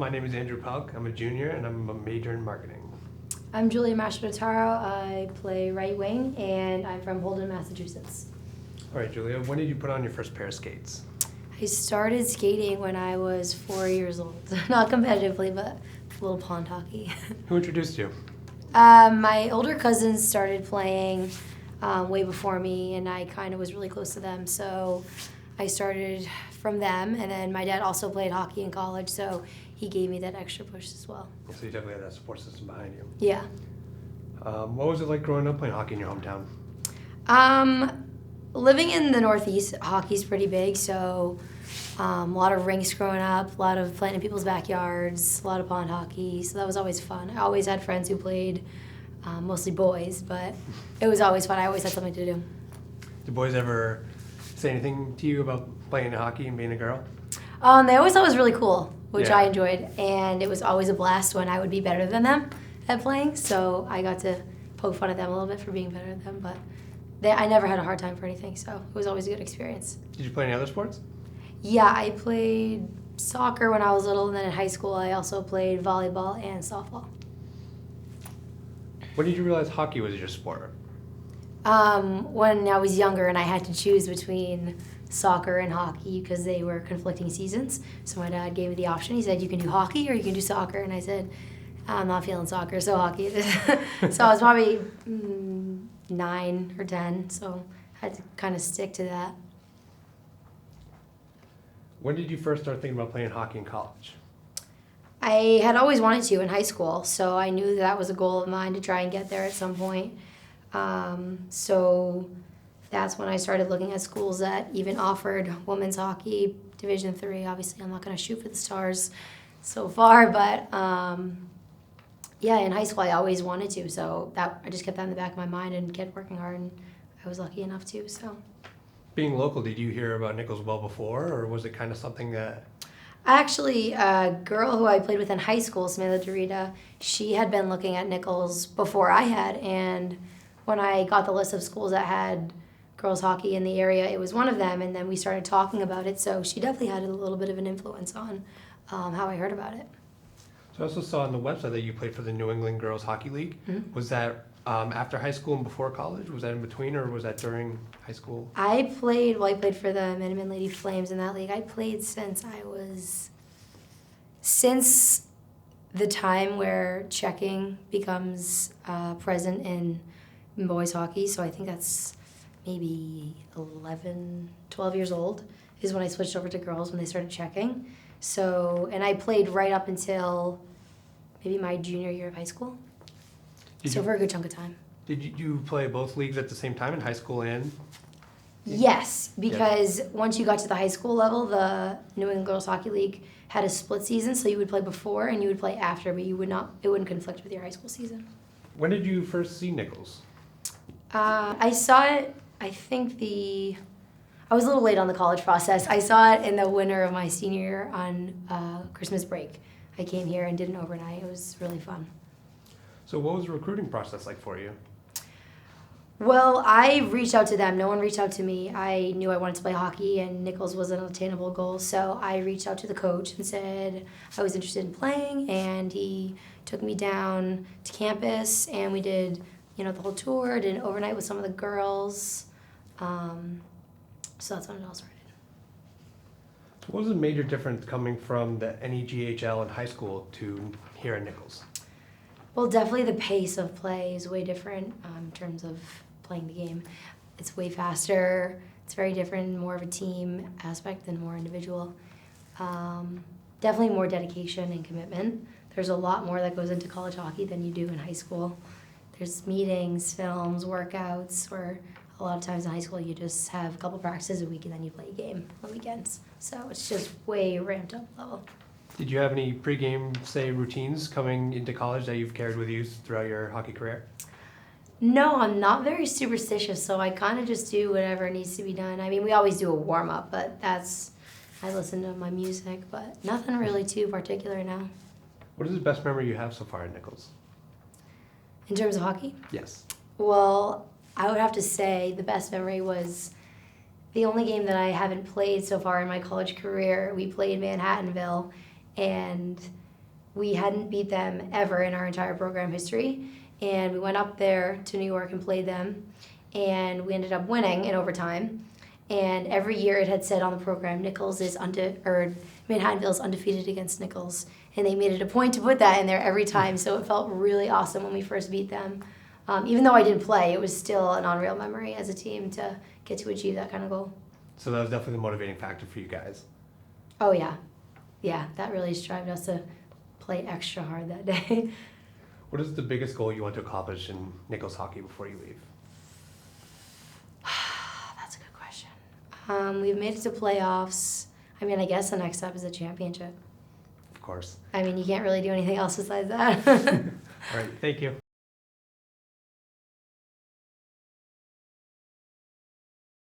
my name is Andrew Pelc. I'm a junior and I'm a major in marketing. I'm Julia Mastro-Taro. I play right wing, and I'm from Holden, Massachusetts. All right, Julia, when did you put on your first pair of skates? I started skating when I was 4 years old. Not competitively, but a little pond hockey. Who introduced you? My older cousins started playing way before me, and I kind of was really close to them, so I started from them. And then my dad also played hockey in college, so he gave me that extra push as well. So you definitely had that support system behind you. Yeah. What was it like growing up playing hockey in your hometown? Living in the Northeast, hockey's pretty big, so a lot of rinks growing up, a lot of playing in people's backyards, a lot of pond hockey, so that was always fun. I always had friends who played, mostly boys, but it was always fun. I always had something to do. Did boys ever say anything to you about playing hockey and being a girl? They always thought it was really cool, which Yeah. I enjoyed, and it was always a blast when I would be better than them at playing, so I got to poke fun at them a little bit for being better than them, but I never had a hard time for anything, so it was always a good experience. Did you play any other sports? Yeah, I played soccer when I was little, and then in high school I also played volleyball and softball. When did you realize hockey was your sport? When I was younger and I had to choose between soccer and hockey because they were conflicting seasons, so my dad gave me the option. He said, you can do hockey or you can do soccer, and I said, I'm not feeling soccer, so hockey it is. So I was probably 9 or 10, so I had to kind of stick to that. When did you first start thinking about playing hockey in college? I had always wanted to in high school, so I knew that was a goal of mine to try and get there at some point. So that's when I started looking at schools that even offered women's hockey, Division III. Obviously, I'm not going to shoot for the stars so far, but yeah, in high school I always wanted to, so I just kept that in the back of my mind and kept working hard, and I was lucky enough to. So. Being local, did you hear about Nichols well before, or was it kind of something that... Actually, a girl who I played with in high school, Samantha Dorita, she had been looking at Nichols before I had, and when I got the list of schools that had girls hockey in the area, it was one of them, and then we started talking about it, so she definitely had a little bit of an influence on how I heard about it. So I also saw on the website that you played for the New England Girls Hockey League. Mm-hmm. Was that after high school and before college? Was that in between, or was that during high school? I played for the Minuteman Lady Flames in that league. I played since the time where checking becomes present in boys hockey, so I think that's maybe 11, 12 years old is when I switched over to girls when they started checking. So, and I played right up until maybe my junior year of high school. For a good chunk of time. Did you play both leagues at the same time in high school and? Yes, because once you got to the high school level, the New England Girls Hockey League had a split season, so you would play before and you would play after, but it wouldn't conflict with your high school season. When did you first see Nichols? I saw it, I was a little late on the college process. I saw it in the winter of my senior year on Christmas break. I came here and did an overnight. It was really fun. So what was the recruiting process like for you? Well, I reached out to them. No one reached out to me. I knew I wanted to play hockey, and Nichols was an attainable goal, so I reached out to the coach and said I was interested in playing, and he took me down to campus, and we did, the whole tour, did an overnight with some of the girls. So that's when it all started. What was the major difference coming from the NEGHL in high school to here at Nichols? Well, definitely the pace of play is way different in terms of playing the game. It's way faster. It's very different, more of a team aspect than more individual. Definitely more dedication and commitment. There's a lot more that goes into college hockey than you do in high school. There's meetings, films, workouts, where a lot of times in high school you just have a couple practices a week and then you play a game on weekends. So it's just way ramped up level. Did you have any pregame, routines coming into college that you've carried with you throughout your hockey career? No, I'm not very superstitious, so I kind of just do whatever needs to be done. I mean, we always do a warm-up, but I listen to my music, but nothing really too particular now. What is the best memory you have so far at Nichols? In terms of hockey? Yes. Well, I would have to say the best memory was the only game that I haven't played so far in my college career. We played Manhattanville, and we hadn't beat them ever in our entire program history. And we went up there to New York and played them. And we ended up winning in overtime. And every year it had said on the program, Manhattanville is undefeated against Nichols. And they made it a point to put that in there every time. So it felt really awesome when we first beat them. Even though I didn't play, it was still an unreal memory as a team to get to achieve that kind of goal. So that was definitely the motivating factor for you guys. Oh, yeah. Yeah, that really strived us to play extra hard that day. What is the biggest goal you want to accomplish in Nichols hockey before you leave? That's a good question. We've made it to playoffs. I mean, I guess the next step is a championship. Of course. I mean, you can't really do anything else besides that. All right, thank you.